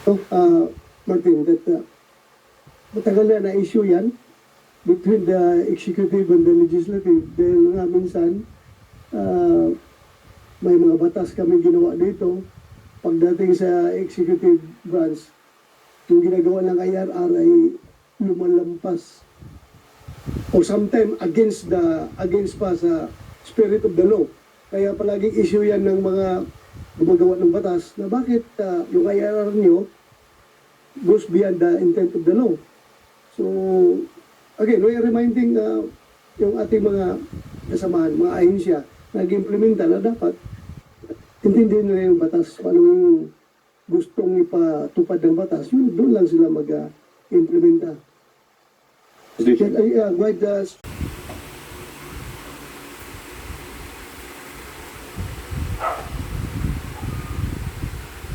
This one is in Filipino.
So, Martin, that matagal na na-issue yan between the executive and the legislative dahil nga minsan may mga batas kami ginawa dito pagdating sa executive branch. Yung ginagawa ng IRR ay lumalampas or sometimes against pa sa spirit of the law. Kaya palaging issue yan ng mga gumagawa ng batas na bakit yung IRR nyo goes beyond the intent of the law. So, again, we are reminding yung ating mga kasamahan, mga ahensya na nag-implementa na dapat intindihin nila yung batas, kung ano yung gustong ipatupad ng batas, yun, doon lang sila mag-implementa. Mr. Chair. Right,